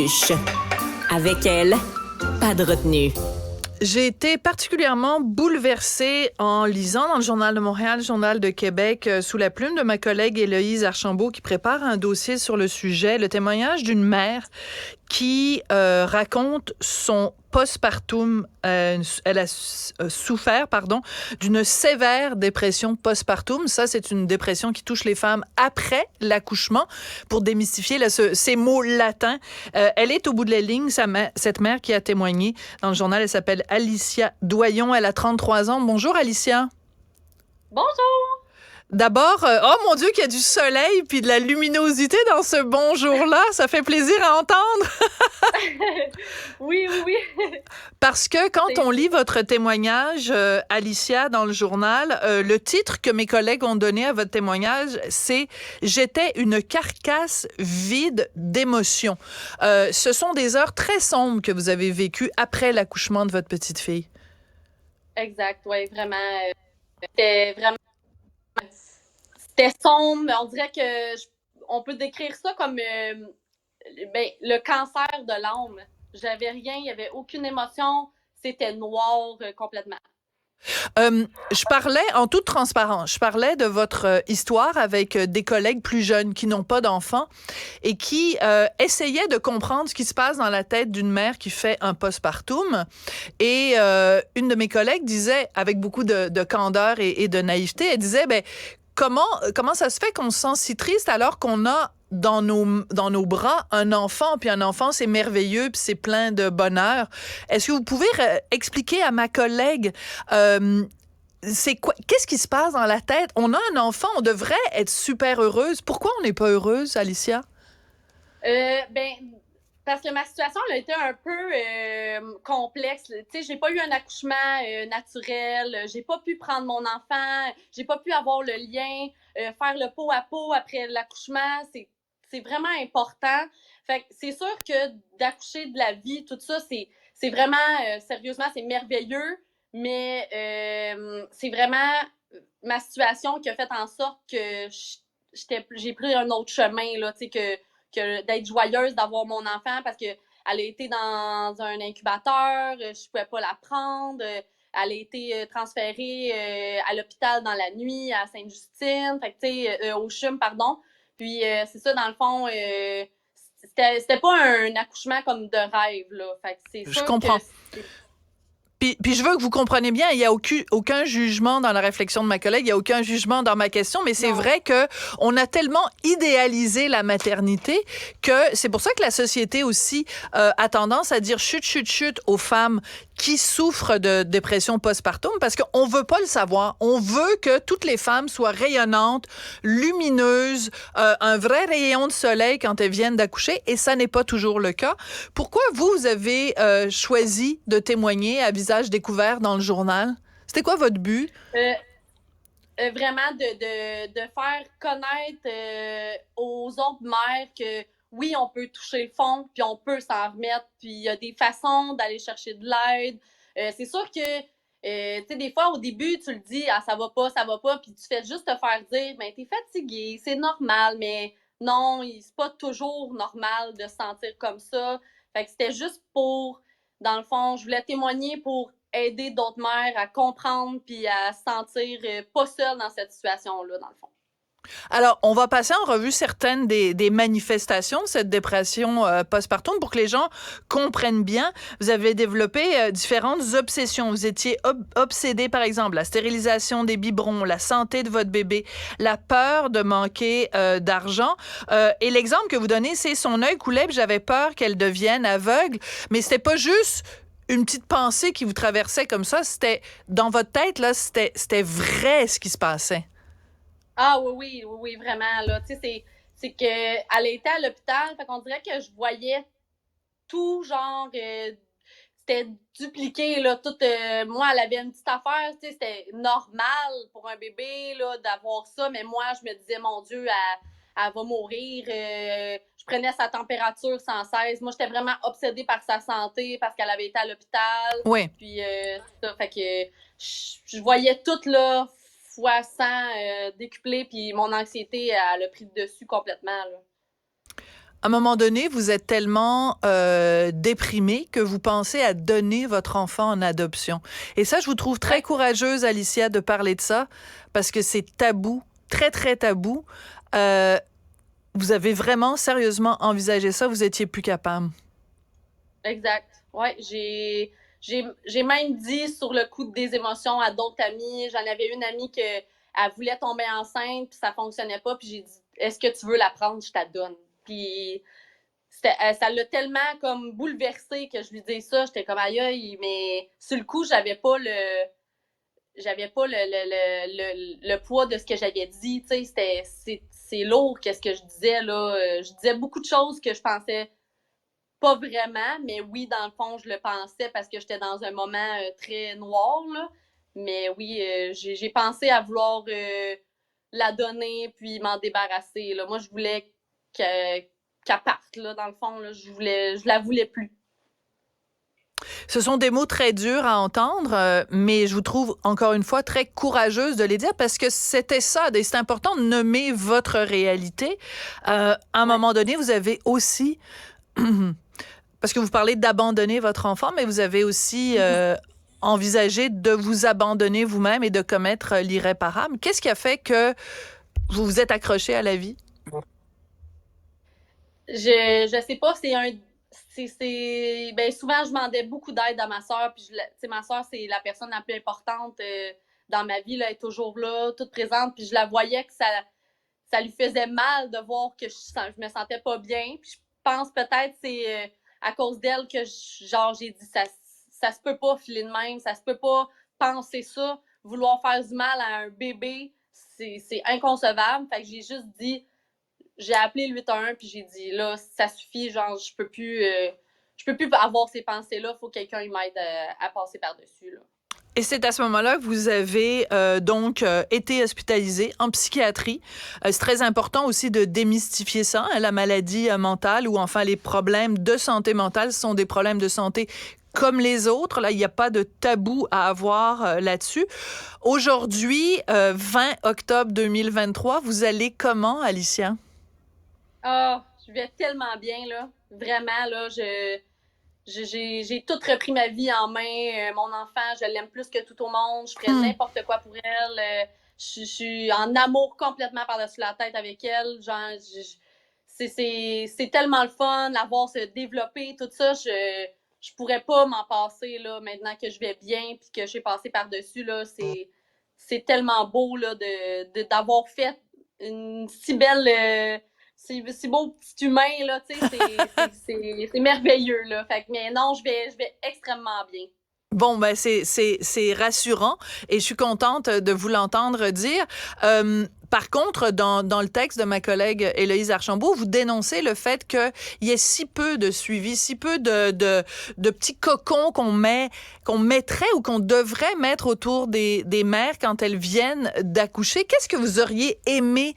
Huche. Avec elle, pas de retenue. J'ai été particulièrement bouleversée en lisant dans le Journal de Montréal, le Journal de Québec, sous la plume de ma collègue Héloïse Archambault qui prépare un dossier sur le sujet, le témoignage d'une mère qui raconte son postpartum. Elle a souffert, d'une sévère dépression postpartum. Ça, c'est une dépression qui touche les femmes après l'accouchement. Pour démystifier ces mots latins, elle est au bout de la ligne, cette mère qui a témoigné dans le journal. Elle s'appelle Alicia Doyon. Elle a 33 ans. Bonjour, Alicia. Bonjour! D'abord, oh mon Dieu, qu'il y a du soleil puis de la luminosité dans ce bonjour-là. Ça fait plaisir à entendre. Oui. Parce que quand on lit votre témoignage, Alicia, dans le journal, le titre que mes collègues ont donné à votre témoignage, c'est « J'étais une carcasse vide d'émotions ». Ce sont des heures très sombres que vous avez vécues après l'accouchement de votre petite fille. Exact, oui, vraiment. C'était sombre, mais on dirait que on peut décrire ça comme le cancer de l'âme. J'avais rien, il n'y avait aucune émotion, c'était noir complètement. Je parlais, en toute transparence, je parlais de votre histoire avec des collègues plus jeunes qui n'ont pas d'enfants et qui essayaient de comprendre ce qui se passe dans la tête d'une mère qui fait un postpartum. Et une de mes collègues disait, avec beaucoup de candeur et de naïveté, elle disait, comment ça se fait qu'on se sent si triste alors qu'on a dans nos bras un enfant, puis un enfant, c'est merveilleux, puis c'est plein de bonheur. Est-ce que vous pouvez expliquer à ma collègue, qu'est-ce qui se passe dans la tête? On a un enfant, on devrait être super heureuse. Pourquoi on n'est pas heureuse, Alicia? Parce que ma situation elle a été un peu complexe. Tu sais, j'ai pas eu un accouchement naturel, j'ai pas pu prendre mon enfant, j'ai pas pu avoir le lien, faire le pot à pot après l'accouchement, c'est vraiment important. Fait que c'est sûr que d'accoucher de la vie, tout ça, c'est vraiment, sérieusement, c'est merveilleux, mais c'est vraiment ma situation qui a fait en sorte que j'ai pris un autre chemin, là, tu sais, que d'être joyeuse d'avoir mon enfant parce qu'elle a été dans un incubateur, je pouvais pas la prendre, elle a été transférée à l'hôpital dans la nuit à Sainte-Justine, fait que tu sais, au CHUM, pardon. Puis c'est ça, dans le fond, c'était pas un accouchement comme de rêve, là. Fait que c'est sûr je comprends. Puis je veux que vous compreniez bien, il n'y a aucun jugement dans la réflexion de ma collègue, il n'y a aucun jugement dans ma question, mais c'est vrai qu'on a tellement idéalisé la maternité que c'est pour ça que la société aussi a tendance à dire chut aux femmes qui souffrent de dépression postpartum parce qu'on veut pas le savoir. On veut que toutes les femmes soient rayonnantes, lumineuses, un vrai rayon de soleil quand elles viennent d'accoucher et ça n'est pas toujours le cas. Pourquoi vous avez choisi de témoigner à visage découvert dans le journal? C'était quoi votre but? Vraiment de faire connaître aux autres mères que oui, on peut toucher le fond, puis on peut s'en remettre, puis il y a des façons d'aller chercher de l'aide. C'est sûr que, tu sais, des fois, au début, tu le dis, ah, ça va pas, puis tu fais juste te faire dire, ben, t'es fatigué, c'est normal, mais non, c'est pas toujours normal de se sentir comme ça. Fait que c'était juste pour, dans le fond, je voulais témoigner pour aider d'autres mères à comprendre puis à se sentir pas seule dans cette situation-là, dans le fond. Alors, on va passer en revue certaines des manifestations de cette dépression postpartum pour que les gens comprennent bien. Vous avez développé différentes obsessions. Vous étiez obsédé, par exemple, la stérilisation des biberons, la santé de votre bébé, la peur de manquer d'argent. Et l'exemple que vous donnez, c'est son œil coulait, puis j'avais peur qu'elle devienne aveugle. Mais c'était pas juste une petite pensée qui vous traversait comme ça. C'était dans votre tête, là, c'était vrai ce qui se passait. Ah oui, vraiment, là. Tu sais, c'est qu'elle était à l'hôpital, fait qu'on dirait que je voyais tout, genre, c'était dupliqué, là, tout, moi, elle avait une petite affaire, tu sais, c'était normal pour un bébé, là, d'avoir ça, mais moi, je me disais, mon Dieu, elle va mourir, je prenais sa température sans cesse, moi, j'étais vraiment obsédée par sa santé, parce qu'elle avait été à l'hôpital, oui. Puis, ça, fait que je voyais tout, là, fois 100 décuplé, puis mon anxiété, elle a pris le dessus complètement, là. à un moment donné, vous êtes tellement déprimé que vous pensez à donner votre enfant en adoption. Et ça, je vous trouve très courageuse, Alicia, de parler de ça, parce que c'est tabou, très, très tabou. Vous avez vraiment sérieusement envisagé ça, vous étiez plus capable. Exact. Ouais, j'ai même dit sur le coup des émotions à d'autres amis. J'en avais une amie que elle voulait tomber enceinte, puis ça fonctionnait pas, puis j'ai dit est-ce que tu veux la prendre, je te donne. Puis ça l'a tellement comme bouleversée que je lui dis ça, j'étais comme aïe aïe, mais sur le coup, j'avais pas le poids de ce que j'avais dit, tu sais, c'est lourd qu'est-ce que je disais là, je disais beaucoup de choses que je pensais pas vraiment, mais oui, dans le fond, je le pensais parce que j'étais dans un moment très noir, là. Mais oui, j'ai pensé à vouloir la donner puis m'en débarrasser, là. Moi, je voulais qu'elle parte, là, dans le fond, là. Je la voulais plus. Ce sont des mots très durs à entendre, mais je vous trouve encore une fois très courageuse de les dire parce que c'était ça. Et c'est important de nommer votre réalité. À un moment donné, vous avez aussi, parce que vous parlez d'abandonner votre enfant, mais vous avez aussi envisagé de vous abandonner vous-même et de commettre l'irréparable. Qu'est-ce qui a fait que vous vous êtes accroché à la vie? Je sais pas, ben souvent je demandais beaucoup d'aide à ma sœur, puis ma sœur c'est la personne la plus importante dans ma vie, là, elle est toujours là, toute présente, puis je la voyais que ça lui faisait mal de voir que je me sentais pas bien, puis je pense peut-être c'est à cause d'elle que genre j'ai dit ça se peut pas filer de même, ça se peut pas penser ça, vouloir faire du mal à un bébé, c'est inconcevable, fait que j'ai juste dit j'ai appelé le 811 puis j'ai dit là ça suffit, genre je peux plus avoir ces pensées là, faut que quelqu'un m'aide à passer par-dessus là. Et c'est à ce moment-là que vous avez été hospitalisé en psychiatrie. C'est très important aussi de démystifier ça, hein, la maladie mentale ou enfin les problèmes de santé mentale sont des problèmes de santé comme les autres. Là, il n'y a pas de tabou à avoir là-dessus. Aujourd'hui, 20 octobre 2023, vous allez comment, Alicia? Ah, je vais tellement bien là, vraiment là, j'ai tout repris ma vie en main. Mon enfant, je l'aime plus que tout au monde. Je ferais n'importe quoi pour elle. Je suis en amour complètement par-dessus la tête avec elle. Genre, c'est tellement le fun, la voir se développer, tout ça. Je pourrais pas m'en passer là, maintenant que je vais bien puis que j'ai passé par-dessus. Là, c'est tellement beau là, d'avoir fait une si belle. C'est beau petit humain, là, tu sais, c'est merveilleux, là. Fait que, mais non, je vais extrêmement bien. Bon, ben c'est rassurant et je suis contente de vous l'entendre dire. Par contre, dans le texte de ma collègue Héloïse Archambault, vous dénoncez le fait qu'il y ait si peu de suivi, si peu de petits cocons qu'on mettrait ou qu'on devrait mettre autour des mères quand elles viennent d'accoucher. Qu'est-ce que vous auriez aimé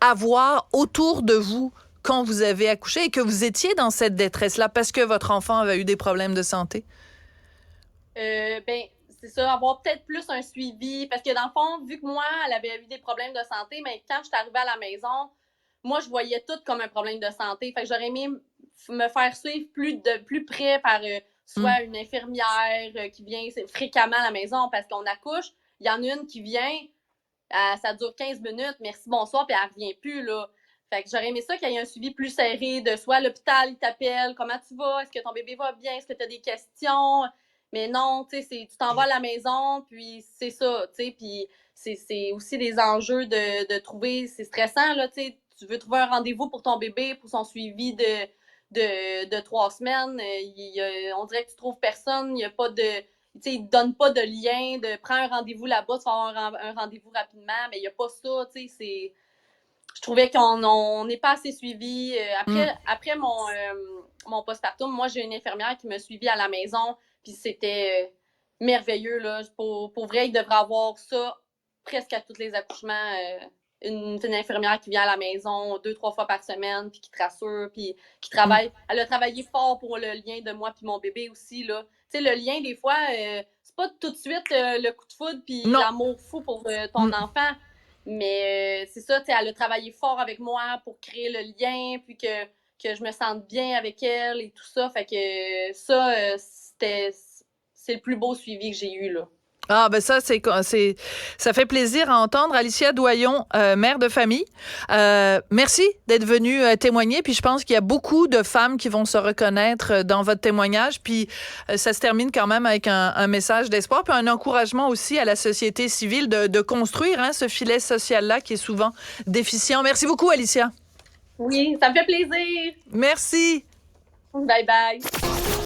avoir autour de vous quand vous avez accouché et que vous étiez dans cette détresse-là parce que votre enfant avait eu des problèmes de santé? Ben, c'est ça, avoir peut-être plus un suivi. Parce que dans le fond, vu que moi, elle avait eu des problèmes de santé, mais quand je suis arrivée à la maison, moi, je voyais tout comme un problème de santé. Fait que j'aurais aimé me faire suivre plus près par soit une infirmière qui vient fréquemment à la maison parce qu'on accouche. Il y en a une qui vient, ça dure 15 minutes, merci, bonsoir, puis elle revient plus, là. Fait que j'aurais aimé ça qu'il y ait un suivi plus serré de soit l'hôpital, il t'appelle, comment tu vas, est-ce que ton bébé va bien, est-ce que tu as des questions? Mais non, tu sais, tu t'en vas à la maison, puis c'est ça, tu sais, puis c'est aussi des enjeux de trouver, c'est stressant, là, tu sais, tu veux trouver un rendez-vous pour ton bébé, pour son suivi de 3 semaines, on dirait que tu trouves personne, il n'y a pas de, tu sais, ils ne donnent pas de lien, de prends un rendez-vous là-bas, tu vas avoir un rendez-vous rapidement, mais il n'y a pas ça, tu sais, c'est... Je trouvais qu'on n'est pas assez suivi. Après mon postpartum, moi, j'ai une infirmière qui m'a suivi à la maison, puis c'était merveilleux, là. Pour vrai, il devrait avoir ça presque à tous les accouchements. Une infirmière qui vient à la maison 2-3 fois par semaine, puis qui te rassure, puis qui travaille. Elle a travaillé fort pour le lien de moi puis mon bébé aussi, là. Tu sais, le lien, des fois, c'est pas tout de suite le coup de foudre puis l'amour fou pour ton enfant. Mais c'est ça, tu sais, elle a travaillé fort avec moi pour créer le lien, puis que que je me sente bien avec elle et tout ça. Fait que ça, c'est le plus beau suivi que j'ai eu, là. Ah, ben ça, ça fait plaisir à entendre. Alicia Doyon, mère de famille, merci d'être venue témoigner. Puis je pense qu'il y a beaucoup de femmes qui vont se reconnaître dans votre témoignage. Puis ça se termine quand même avec un message d'espoir, puis un encouragement aussi à la société civile de construire ce filet social-là qui est souvent déficient. Merci beaucoup, Alicia. Oui, ça me fait plaisir. Merci. Bye bye.